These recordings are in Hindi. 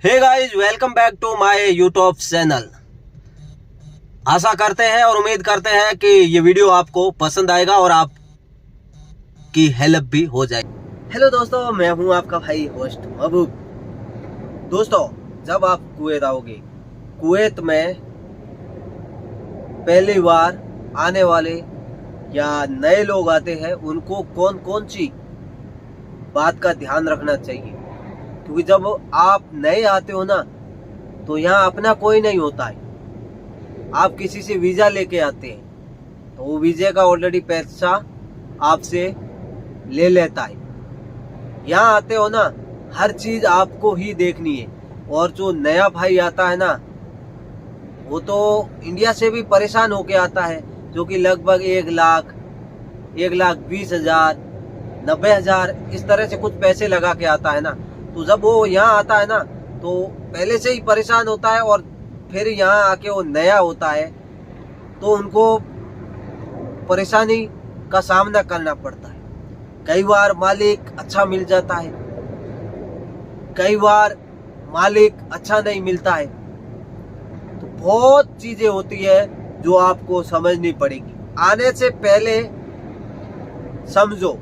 Hey guys, welcome back to my YouTube channel. आशा करते हैं और उम्मीद करते हैं कि ये वीडियो आपको पसंद आएगा और आपकी हेल्प भी हो जाए। हेलो दोस्तों, मैं हूं आपका भाई होस्ट महबूब। दोस्तों, जब आप कुवैत आओगे, कुवैत में पहली बार आने वाले या नए लोग आते हैं, उनको कौन कौन सी बात का ध्यान रखना चाहिए। क्योंकि जब आप नए आते हो ना, तो यहाँ अपना कोई नहीं होता है। आप किसी से वीज़ा लेके आते हैं तो वो वीज़े का ऑलरेडी पैसा आपसे ले लेता है। यहाँ आते हो ना, हर चीज़ आपको ही देखनी है। और जो नया भाई आता है ना, वो तो इंडिया से भी परेशान होके आता है, जो कि लगभग 1 लाख, 1,20,000, 90,000 इस तरह से कुछ पैसे लगा के आता है ना। तो जब वो यहाँ आता है ना, तो पहले से ही परेशान होता है और फिर यहाँ आके वो नया होता है तो उनको परेशानी का सामना करना पड़ता है। कई बार मालिक अच्छा मिल जाता है, कई बार मालिक अच्छा नहीं मिलता है। तो बहुत चीजें होती है जो आपको समझनी पड़ेगी। आने से पहले समझो,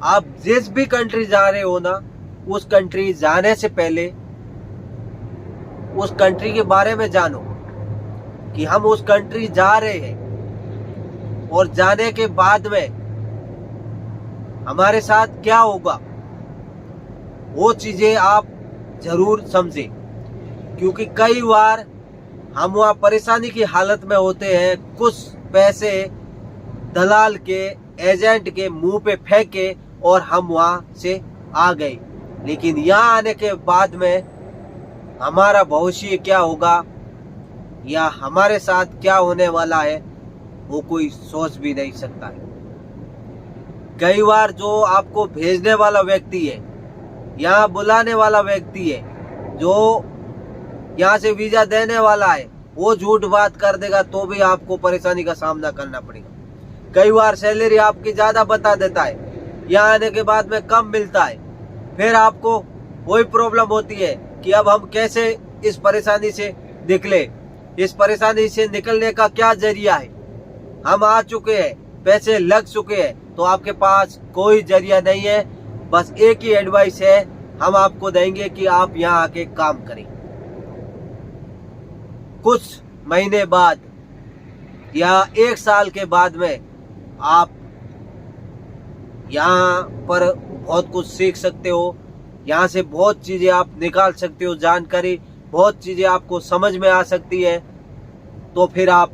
आप जिस भी कंट्री जा रहे हो ना, उस कंट्री जाने से पहले उस कंट्री के बारे में जानो कि हम उस कंट्री जा रहे हैं और जाने के बाद में हमारे साथ क्या होगा, वो चीजें आप जरूर समझें। क्योंकि कई बार हम वहाँ परेशानी की हालत में होते हैं, कुछ पैसे दलाल के, एजेंट के मुंह पे फेंके और हम वहाँ से आ गए। लेकिन यहाँ आने के बाद में हमारा भविष्य क्या होगा या हमारे साथ क्या होने वाला है, वो कोई सोच भी नहीं सकता है। कई बार जो आपको भेजने वाला व्यक्ति है, यहाँ बुलाने वाला व्यक्ति है, जो यहाँ से वीजा देने वाला है, वो झूठ बात कर देगा तो भी आपको परेशानी का सामना करना पड़ेगा। कई बार सैलरी आपकी ज्यादा बता देता है, यहाँ आने के बाद में कम मिलता है। फिर आपको वही प्रॉब्लम होती है कि अब हम कैसे इस परेशानी से निकले, इस परेशानी से निकलने का क्या जरिया है। हम आ चुके हैं, पैसे लग चुके हैं, तो आपके पास कोई जरिया नहीं है। बस एक ही एडवाइस है हम आपको देंगे कि आप यहाँ आके काम करें। कुछ महीने बाद या 1 साल के बाद में आप यहाँ पर बहुत कुछ सीख सकते हो। यहाँ से बहुत चीजें आप निकाल सकते हो, जानकारी, बहुत चीजें आपको समझ में आ सकती है। तो फिर आप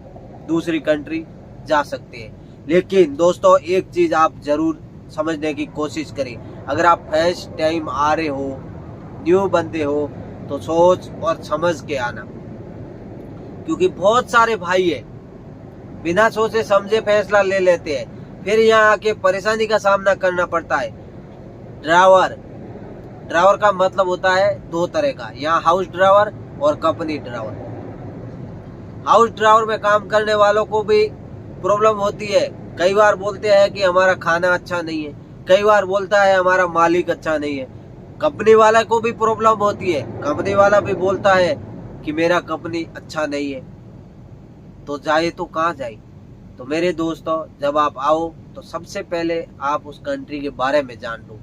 दूसरी कंट्री जा सकते हैं। लेकिन दोस्तों, एक चीज आप जरूर समझने की कोशिश करें। अगर आप फर्स्ट टाइम आ रहे हो, न्यू बंदे हो, तो सोच और समझ के आना। क्योंकि बहुत सारे भाई है, बिना सोचे समझे फैसला ले लेते हैं, फिर यहाँ आके परेशानी का सामना करना पड़ता है। ड्राइवर का मतलब होता है 2 तरह का, यहाँ हाउस ड्राइवर और कंपनी ड्राइवर। हाउस ड्राइवर में काम करने वालों को भी प्रॉब्लम होती है। कई बार बोलते हैं कि हमारा खाना अच्छा नहीं है, कई बार बोलता है हमारा मालिक अच्छा नहीं है। कंपनी वाला को भी प्रॉब्लम होती है, कंपनी वाला भी बोलता है कि मेरा कंपनी अच्छा नहीं है। तो जाए तो कहाँ जाए। तो मेरे दोस्तों, जब आप आओ तो सबसे पहले आप उस कंट्री के बारे में जान लो।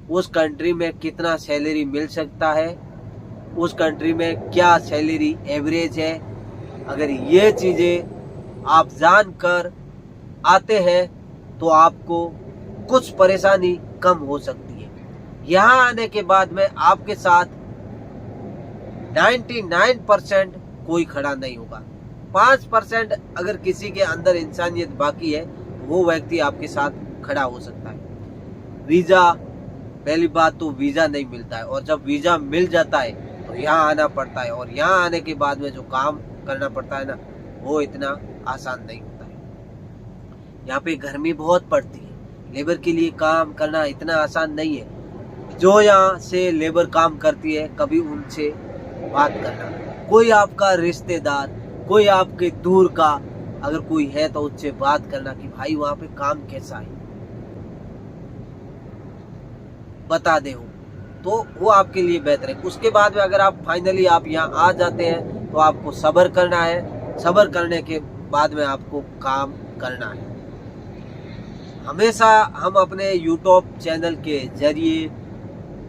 उस कंट्री में कितना सैलरी मिल सकता है, उस कंट्री में क्या सैलरी एवरेज है। अगर ये चीजें आप जानकर आते हैं तो आपको कुछ परेशानी कम हो सकती है। यहाँ आने के बाद में आपके साथ 99% कोई खड़ा नहीं होगा। 5% अगर किसी के अंदर इंसानियत बाकी है, वो व्यक्ति आपके साथ खड़ा हो सकता है। वीजा, पहली बात तो वीजा नहीं मिलता है, और जब वीजा मिल जाता है तो यहाँ आना पड़ता है। और यहाँ आने के बाद में जो काम करना पड़ता है ना, वो इतना आसान नहीं होता है। यहाँ पे गर्मी बहुत पड़ती है, लेबर के लिए काम करना इतना आसान नहीं है। जो यहाँ से लेबर काम करती है, कभी उनसे बात करना। कोई आपका रिश्तेदार, कोई आपके दूर का अगर कोई है तो उससे बात करना कि भाई वहाँ पे काम कैसा है, बता दे हो। तो वो आपके लिए बेहतर है। उसके बाद में अगर आप फाइनली आप यहाँ आ जाते हैं तो आपको सब्र करना है। सब्र करने के बाद में आपको काम करना है। हमेशा हम अपने यूट्यूब चैनल के जरिए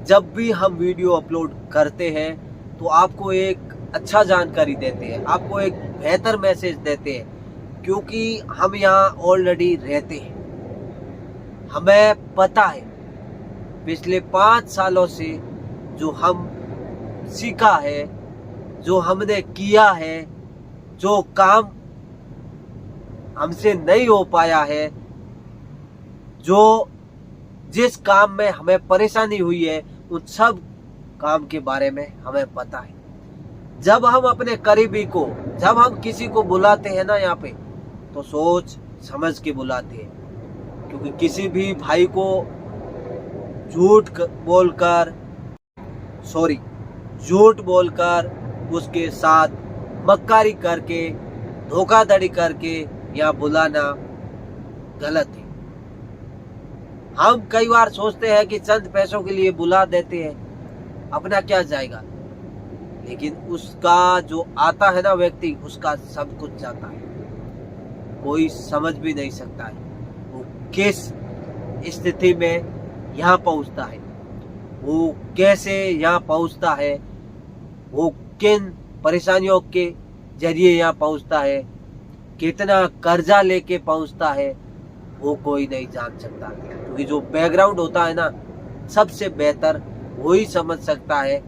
जब भी हम वीडियो अपलोड करते हैं तो आपको एक अच्छा जानकारी देते हैं, आपको एक बेहतर मैसेज देते हैं, क्योंकि हम यहाँ ऑलरेडी रहते हैं। हमें पता है पिछले 5 सालों से जो हम सीखा है, जो हमने किया है, जो काम हमसे नहीं हो पाया है, जो जिस काम में हमें परेशानी हुई है, उन सब काम के बारे में हमें पता है। जब हम अपने करीबी को, जब हम किसी को बुलाते हैं ना यहाँ पे, तो सोच समझ के बुलाते हैं, क्योंकि किसी भी भाई को झूठ बोलकर उसके साथ मक्कारी करके, धोखाधड़ी करके यहाँ बुलाना गलत है। हम कई बार सोचते हैं कि चंद पैसों के लिए बुला देते हैं, अपना क्या जाएगा, लेकिन उसका जो आता है ना व्यक्ति, उसका सब कुछ जाता है। कोई समझ भी नहीं सकता है वो किस स्थिति में यहाँ पहुँचता है, वो कैसे यहाँ पहुँचता है, वो किन परेशानियों के जरिए यहाँ पहुँचता है, कितना कर्जा लेके पहुँचता है, वो कोई नहीं जान सकता। क्योंकि जो बैकग्राउंड होता है ना, सबसे बेहतर वही समझ सकता है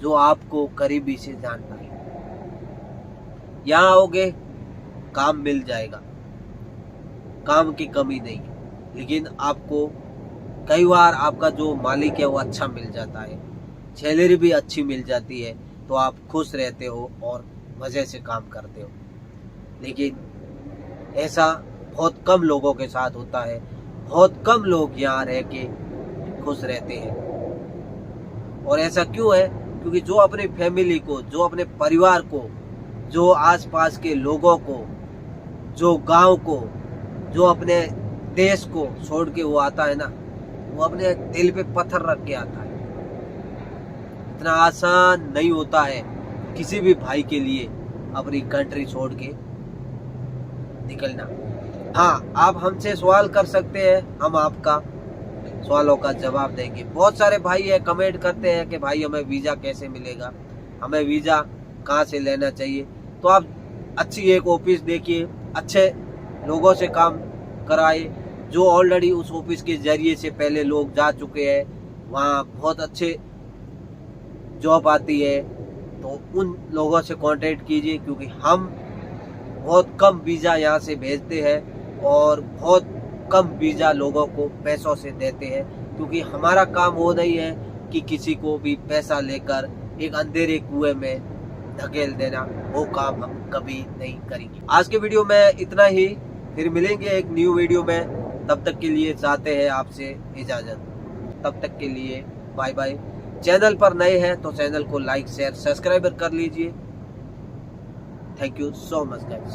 जो आपको करीबी से जानता है। यहाँ आओगे काम मिल जाएगा, काम की कमी नहीं है, लेकिन आपको कई बार आपका जो मालिक है वो अच्छा मिल जाता है, सैलरी भी अच्छी मिल जाती है, तो आप खुश रहते हो और मजे से काम करते हो। लेकिन ऐसा बहुत कम लोगों के साथ होता है। बहुत कम लोग यहाँ रह के खुश रहते हैं। और ऐसा क्यों है? क्योंकि जो अपनी फैमिली को, जो अपने परिवार को, जो आसपास के लोगों को, जो गांव को, जो अपने देश को छोड़ के वो आता है ना, वो अपने दिल पे पत्थर रख के आता है। इतना आसान नहीं होता है किसी भी भाई के लिए अपनी कंट्री छोड़ के निकलना। हाँ, आप हमसे सवाल कर सकते हैं, हम आपका सवालों का जवाब देंगे। बहुत सारे भाई है कमेंट करते हैं कि भाई हमें वीज़ा कैसे मिलेगा, हमें वीज़ा कहाँ से लेना चाहिए। तो आप अच्छी एक ऑफिस देखिए, अच्छे लोगों से काम कराए, जो ऑलरेडी उस ऑफिस के जरिए से पहले लोग जा चुके हैं, वहाँ बहुत अच्छे जॉब आती है, तो उन लोगों से कांटेक्ट कीजिए। क्योंकि हम बहुत कम वीज़ा यहाँ से भेजते हैं और बहुत कम वीज़ा लोगों को पैसों से देते हैं, क्योंकि हमारा काम वो नहीं है कि किसी को भी पैसा लेकर एक अंधेरे कुएं में धकेल देना। वो काम हम कभी नहीं करेंगे। आज के वीडियो में इतना ही, फिर मिलेंगे एक न्यू वीडियो में। तब तक के लिए चाहते हैं आपसे इजाज़त। तब तक के लिए बाय बाय। चैनल पर नए हैं तो चैनल को लाइक शेयर सब्सक्राइब कर लीजिए। Thank you so much guys.